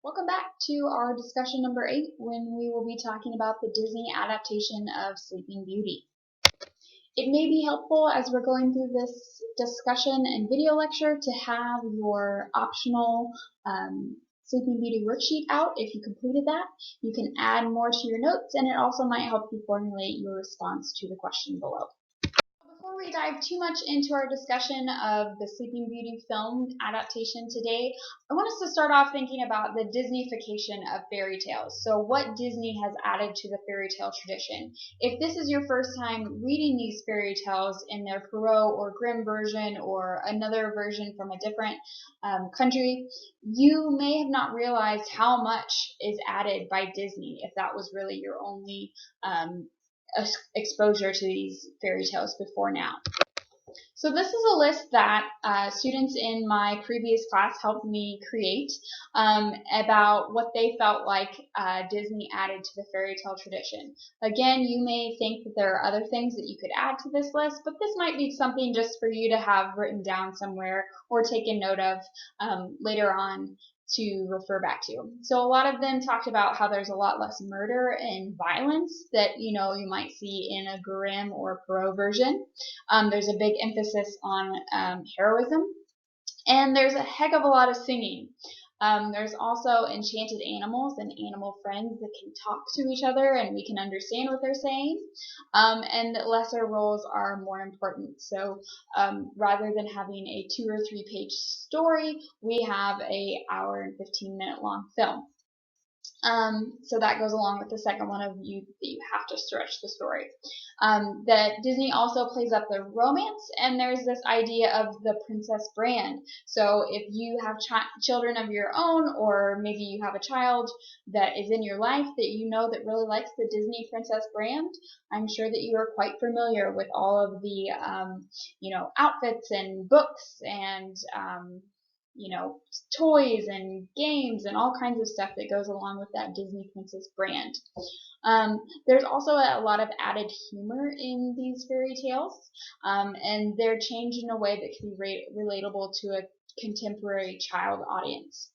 Welcome back to our discussion number 8 when we will be talking about the Disney adaptation of Sleeping Beauty. It may be helpful as we're going through this discussion and video lecture to have your optional Sleeping Beauty worksheet out if you completed that. You can add more to your notes and it also might help you formulate your response to the question below. Before we dive too much into our discussion of the Sleeping Beauty film adaptation today, I want us to start off thinking about the Disneyfication of fairy tales. So what Disney has added to the fairy tale tradition. If this is your first time reading these fairy tales in their Perrault or Grimm version or another version from a different country, you may have not realized how much is added by Disney if that was really your only exposure to these fairy tales before now. So this is a list that students in my previous class helped me create about what they felt like Disney added to the fairy tale tradition. Again, you may think that there are other things that you could add to this list, but this might be something just for you to have written down somewhere or taken note of later on to refer back to. So a lot of them talked about how there's a lot less murder and violence that you might see in a Grimm or Perrault version. There's a big emphasis on heroism, and there's a heck of a lot of singing. There's also enchanted animals and animal friends that can talk to each other and we can understand what they're saying. And lesser roles are more important. So rather than having a 2 or 3 page story, we have a hour and 15-minute long film. So that goes along with the second one of you that you have to stretch the story. That Disney also plays up the romance, and there's this idea of the princess brand. So if you have children of your own, or maybe you have a child that is in your life that you know that really likes the Disney princess brand, I'm sure that you are quite familiar with all of the outfits and books and toys and games and all kinds of stuff that goes along with that Disney Princess brand. There's also a lot of added humor in these fairy tales, and they're changed in a way that can be relatable to a contemporary child audience.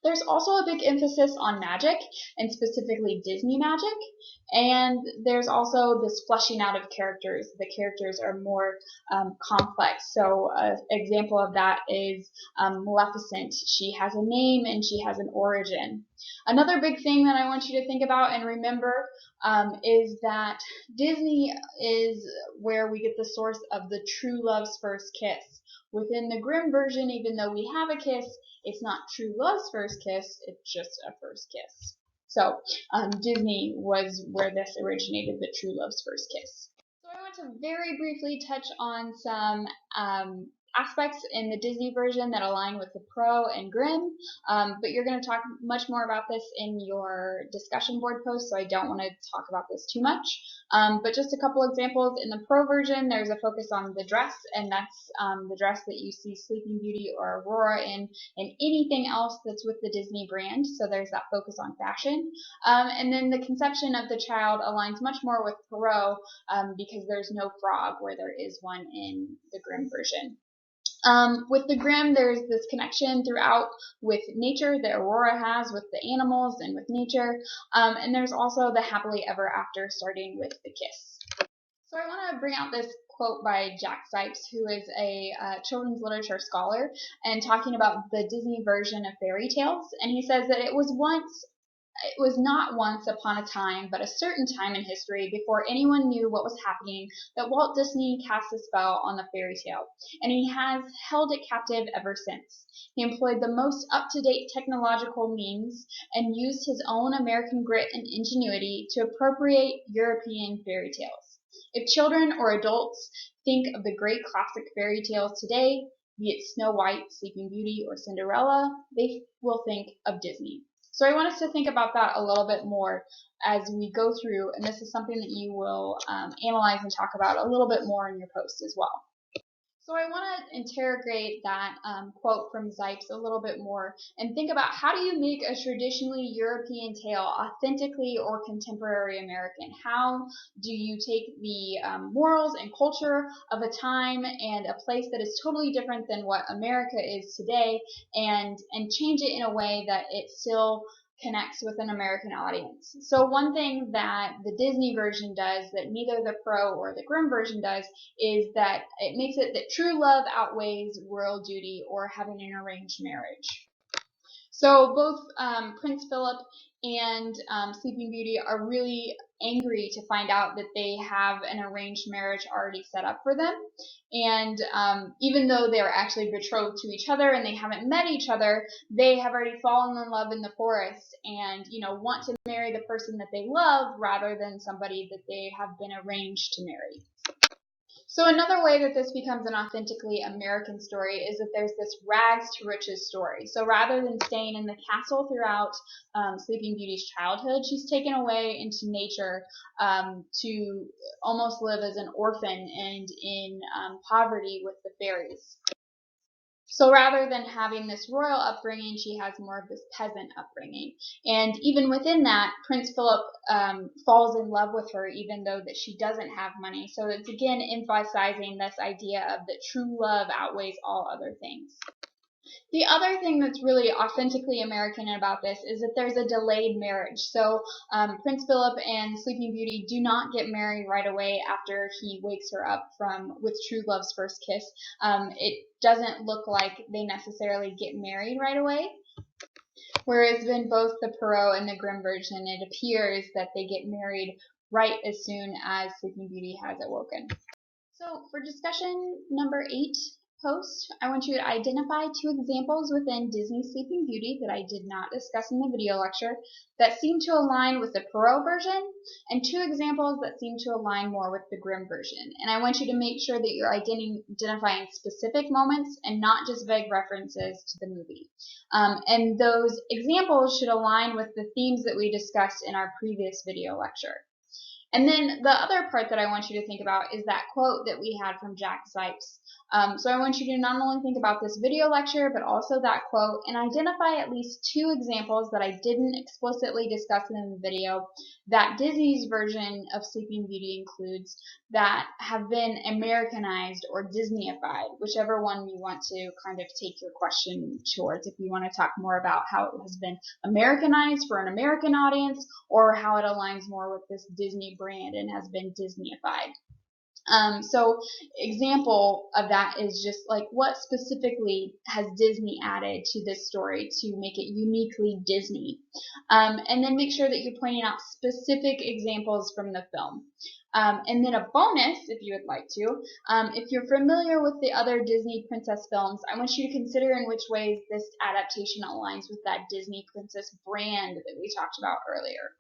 There's also a big emphasis on magic, and specifically Disney magic, and there's also this fleshing out of characters. The characters are more complex. So an example of that is Maleficent. She has a name and she has an origin. Another big thing that I want you to think about and remember is that Disney is where we get the source of the true love's first kiss. Within the Grimm version, even though we have a kiss, it's not true love's first kiss, it's just a first kiss. So Disney was where this originated, the true love's first kiss. So I want to very briefly touch on some aspects in the Disney version that align with the Perrault and Grimm, but you're going to talk much more about this in your discussion board post, so I don't want to talk about this too much. But just a couple examples. In the Perrault version, there's a focus on the dress, and that's the dress that you see Sleeping Beauty or Aurora in, and anything else that's with the Disney brand, so there's that focus on fashion. And then the conception of the child aligns much more with Perrault because there's no frog where there is one in the Grimm version. With the Grimm, there's this connection throughout with nature that Aurora has with the animals and with nature, and there's also the happily ever after starting with the kiss. So I want to bring out this quote by Jack Sipes, who is a children's literature scholar, and talking about the Disney version of fairy tales, and he says that it was not once upon a time, but a certain time in history before anyone knew what was happening that Walt Disney cast a spell on the fairy tale, and he has held it captive ever since. He employed the most up-to-date technological means and used his own American grit and ingenuity to appropriate European fairy tales. If children or adults think of the great classic fairy tales today, be it Snow White, Sleeping Beauty, or Cinderella, they will think of Disney. So I want us to think about that a little bit more as we go through, and this is something that you will analyze and talk about a little bit more in your post as well. So I want to interrogate that quote from Zipes a little bit more and think about how do you make a traditionally European tale authentically or contemporary American? How do you take the morals and culture of a time and a place that is totally different than what America is today and change it in a way that it still connects with an American audience. So one thing that the Disney version does that neither the Pro or the Grimm version does is that it makes it that true love outweighs royal duty or having an arranged marriage. So both Prince Philip and Sleeping Beauty are really angry to find out that they have an arranged marriage already set up for them. And even though they're actually betrothed to each other and they haven't met each other, they have already fallen in love in the forest and, you know, want to marry the person that they love rather than somebody that they have been arranged to marry. So another way that this becomes an authentically American story is that there's this rags to riches story. So rather than staying in the castle throughout Sleeping Beauty's childhood, she's taken away into nature to almost live as an orphan and in poverty with the fairies. So rather than having this royal upbringing, she has more of this peasant upbringing. And even within that, Prince Philip falls in love with her even though that she doesn't have money. So it's again emphasizing this idea of that true love outweighs all other things. The other thing that's really authentically American about this is that there's a delayed marriage. So Prince Philip and Sleeping Beauty do not get married right away after he wakes her up from with true love's first kiss. It doesn't look like they necessarily get married right away. Whereas in both the Perrault and the Grimm version, it appears that they get married right as soon as Sleeping Beauty has awoken. So for discussion number 8 post, I want you to identify 2 examples within Disney's Sleeping Beauty that I did not discuss in the video lecture that seem to align with the Perrault version, and 2 examples that seem to align more with the Grimm version. And I want you to make sure that you're identifying specific moments and not just vague references to the movie. And those examples should align with the themes that we discussed in our previous video lecture. And then the other part that I want you to think about is that quote that we had from Jack Zipes. So I want you to not only think about this video lecture, but also that quote and identify at least 2 examples that I didn't explicitly discuss in the video that Disney's version of Sleeping Beauty includes that have been Americanized or Disneyified, whichever one you want to kind of take your question towards. If you want to talk more about how it has been Americanized for an American audience or how it aligns more with this Disney brand and has been Disneyified. So example of that is just like what specifically has Disney added to this story to make it uniquely Disney. And then make sure that you're pointing out specific examples from the film. And then a bonus, if you would like to, if you're familiar with the other Disney princess films, I want you to consider in which ways this adaptation aligns with that Disney princess brand that we talked about earlier.